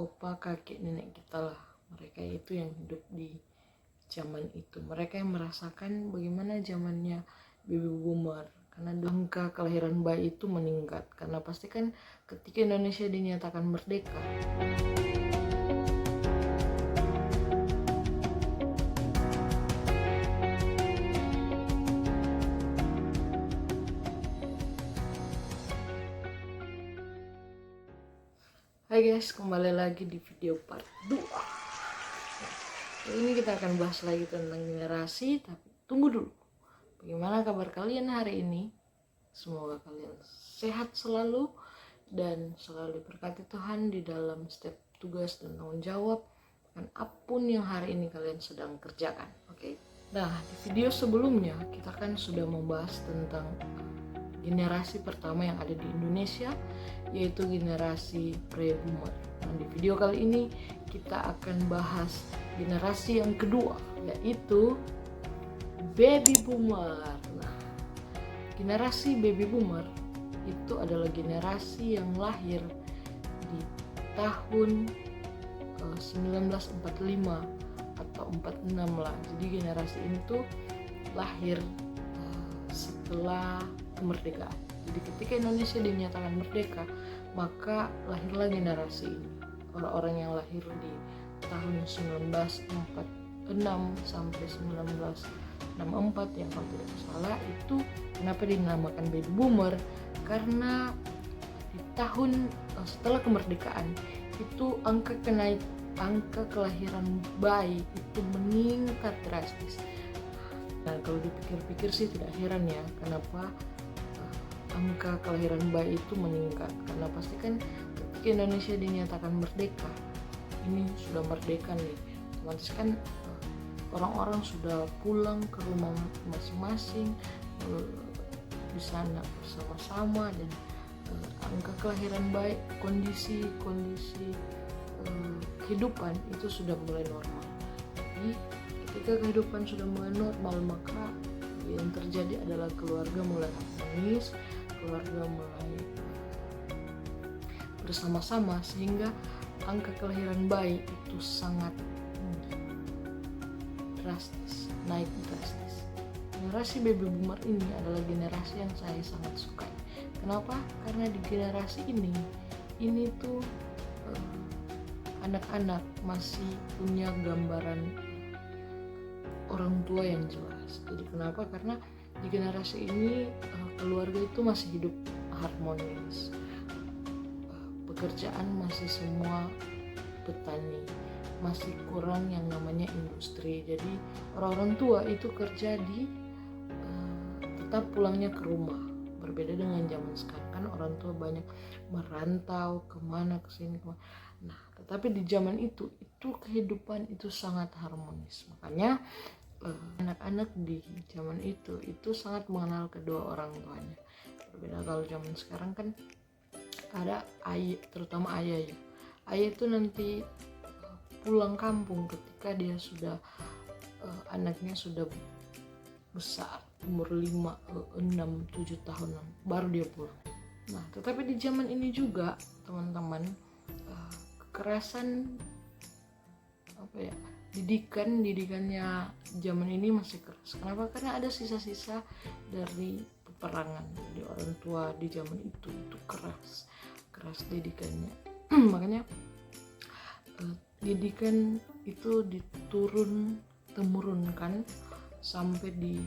opa, kakek, nenek kita lah. Mereka itu yang hidup di zaman itu. Mereka yang merasakan bagaimana zamannya baby boomer. Karena angka kelahiran bayi itu meningkat. Karena pasti kan ketika Indonesia dinyatakan merdeka, hai guys, kembali lagi di video part 2. Ini kita akan bahas lagi tentang generasi, tapi tunggu dulu. Bagaimana kabar kalian hari ini? Semoga kalian sehat selalu dan selalu diberkati Tuhan di dalam setiap tugas dan tanggung jawab dan apapun yang hari ini kalian sedang kerjakan. Oke? Nah, di video sebelumnya kita kan sudah membahas tentang generasi pertama yang ada di Indonesia, yaitu generasi pre-boomer. Nah, di video kali ini kita akan bahas generasi yang kedua, yaitu baby boomer. Nah, generasi baby boomer itu adalah generasi yang lahir di tahun 1945 atau 46 lah. Jadi generasi ini tuh lahir setelah kemerdekaan. Jadi ketika Indonesia dinyatakan merdeka, maka lahirlah generasi ini. Orang-orang yang lahir di tahun 1946 sampai 1964 yang kalau tidak salah itu kenapa dinamakan baby boomer? Karena di tahun setelah kemerdekaan itu angka kelahiran bayi itu meningkat drastis. Dan kalau dipikir-pikir sih tidak heran ya kenapa angka kelahiran bayi itu meningkat, karena pasti kan ketika Indonesia dinyatakan merdeka, ini sudah merdeka nih, otomatis kan orang-orang sudah pulang ke rumah masing-masing di sana bersama-sama, dan angka kelahiran bayi, kondisi kehidupan itu sudah mulai normal. Jadi ketika kehidupan sudah mulai normal, maka yang terjadi adalah keluarga mulai harmonis, keluarga mulai bersama-sama, sehingga angka kelahiran bayi itu sangat naik drastis. Generasi baby boomer ini adalah generasi yang saya sangat sukai. Kenapa? Karena di generasi ini tuh anak-anak masih punya gambaran orang tua yang jelas. Jadi kenapa? Karena di generasi ini keluarga itu masih hidup harmonis, pekerjaan masih semua petani, masih kurang yang namanya industri. Jadi orang-orang tua itu kerja di tetap pulangnya ke rumah. Berbeda dengan zaman sekarang kan orang tua banyak merantau kemana kesini kemana. Nah, tetapi di zaman itu kehidupan itu sangat harmonis. Makanya anak-anak di zaman itu sangat mengenal kedua orang tuanya. Berbeda kalau zaman sekarang kan ada ayah, terutama ayah ya. Ayah itu nanti pulang kampung ketika dia sudah anaknya sudah besar, umur 5, 6, 7 tahunan baru dia pulang. Nah, tetapi di zaman ini juga teman-teman, kekerasan didikannya zaman ini masih keras. Kenapa? Karena ada sisa-sisa dari peperangan. Jadi orang tua di zaman itu keras didikannya. Makanya didikan itu diturun-temurunkan sampai di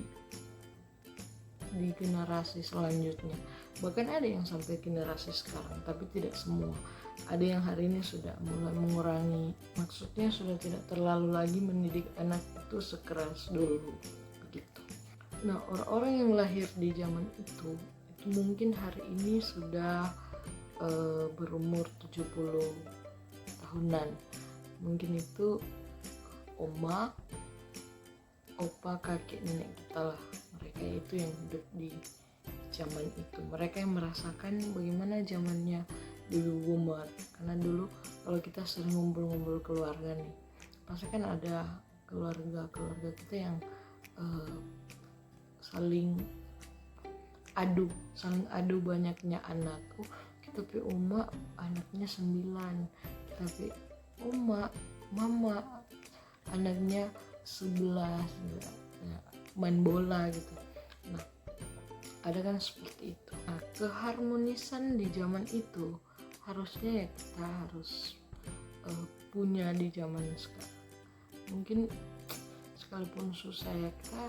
generasi selanjutnya. Bahkan ada yang sampai generasi sekarang, tapi tidak semua. Ada yang hari ini sudah mulai mengurangi, maksudnya sudah tidak terlalu lagi mendidik anak itu sekeras dulu begitu. Nah, orang-orang yang lahir di zaman itu mungkin hari ini sudah berumur 70 tahunan. Mungkin itu oma, opa, kakek, nenek kita lah. Mereka itu yang hidup di zaman itu. Mereka yang merasakan bagaimana zamannya baby boomer. Karena dulu kalau kita sering ngumpul-ngumpul keluarga nih, pasti kan ada keluarga kita yang saling adu banyaknya anak. Kita punya oma anaknya 9, tapi mama anaknya 11 ya, main bola gitu. Nah, ada kan seperti itu. Nah, keharmonisan di zaman itu harusnya ya kita harus punya di zaman sekarang. Mungkin sekalipun susah ya, kita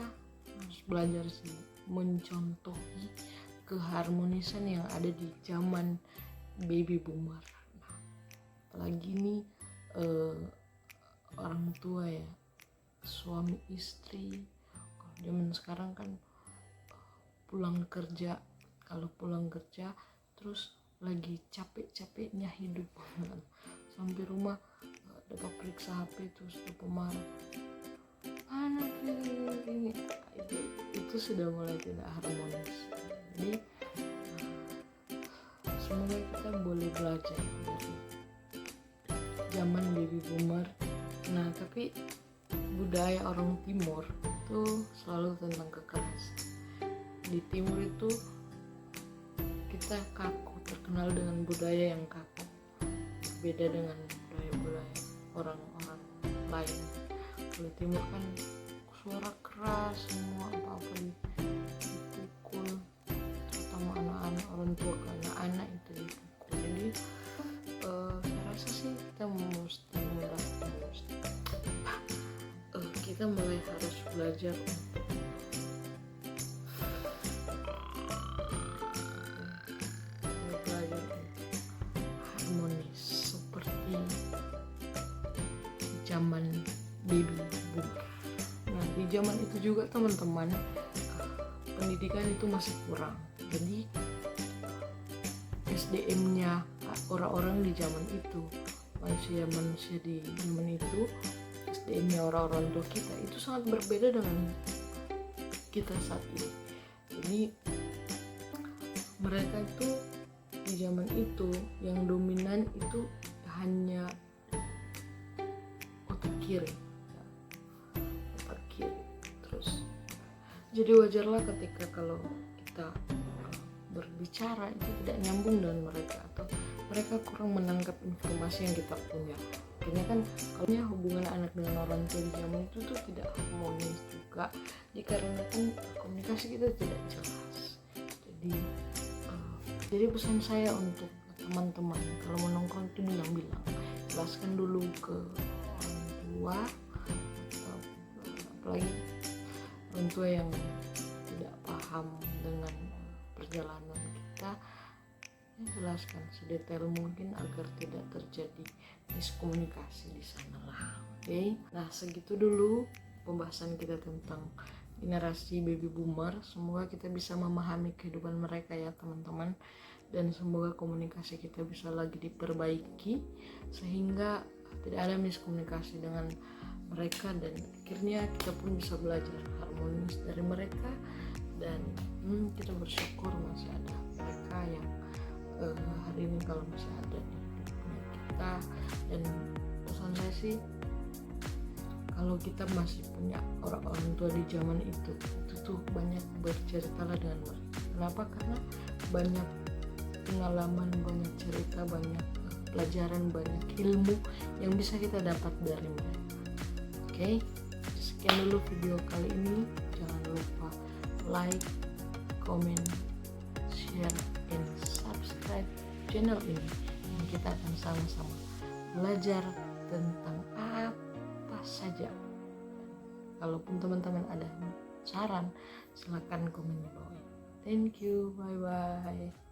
harus belajar sih mencontohi keharmonisan yang ada di zaman baby boomer. Nah, apalagi nih orang tua ya, suami istri. Kalau zaman sekarang kan kalau pulang kerja terus lagi capek-capeknya hidup sampai rumah dapat periksa HP terus dapat marah, anak ini itu sudah mulai tidak harmonis. Jadi semoga kita boleh belajar dari zaman baby boomer. Nah, tapi budaya orang timur itu selalu tentang kekerasan. Di timur itu kita kaku, terkenal dengan budaya yang kaku, berbeda dengan budaya orang-orang lain. Kalau timur kan suara keras, semua apa-apa dipukul, terutama anak-anak, orang tua ke anak-anak itu dipukul. Jadi saya rasa sih kita mulai harus belajar untuk harmonis seperti zaman baby boomer. Nah, di zaman itu juga teman-teman, pendidikan itu masih kurang. Jadi SDM-nya orang-orang di zaman itu, manusia di zaman itu, SDM-nya orang-orang tua kita itu sangat berbeda dengan kita saat ini. Jadi mereka itu di zaman itu yang dominan itu hanya otak kiri. Terus jadi wajarlah ketika kalau kita berbicara itu tidak nyambung dengan mereka, atau mereka kurang menangkap informasi yang kita punya. Akhirnya kan kalau hubungan anak dengan orang tua di zaman itu tuh tidak harmonis juga, dikarenakan komunikasi kita tidak jelas. Jadi pesan saya untuk teman-teman, kalau mau nongkrong itu bilang-bilang, jelaskan dulu ke orang tua, atau apalagi orang tua yang tidak paham dengan perjalanan kita, jelaskan sedetail mungkin agar tidak terjadi miskomunikasi di sana lah. Oke. Nah, segitu dulu pembahasan kita tentang generasi baby boomer. Semoga kita bisa memahami kehidupan mereka ya teman-teman, dan semoga komunikasi kita bisa lagi diperbaiki sehingga tidak ada miskomunikasi dengan mereka, dan akhirnya kita pun bisa belajar harmonis dari mereka. Dan kita bersyukur masih ada mereka yang hari ini kalau masih ada di hidupnya kita. Dan pesan saya sih, kalau kita masih punya orang-orang tua di zaman itu tuh banyak berceritalah dengan mereka. Kenapa? Karena banyak pengalaman, banyak cerita, banyak pelajaran, banyak ilmu yang bisa kita dapat dari mereka. Oke, sekian dulu video kali ini. Jangan lupa like, comment, share, dan subscribe channel ini. Dan kita akan sama-sama belajar tentang apa saja. Kalaupun teman-teman ada saran, silakan komen di bawah. Thank you, bye bye.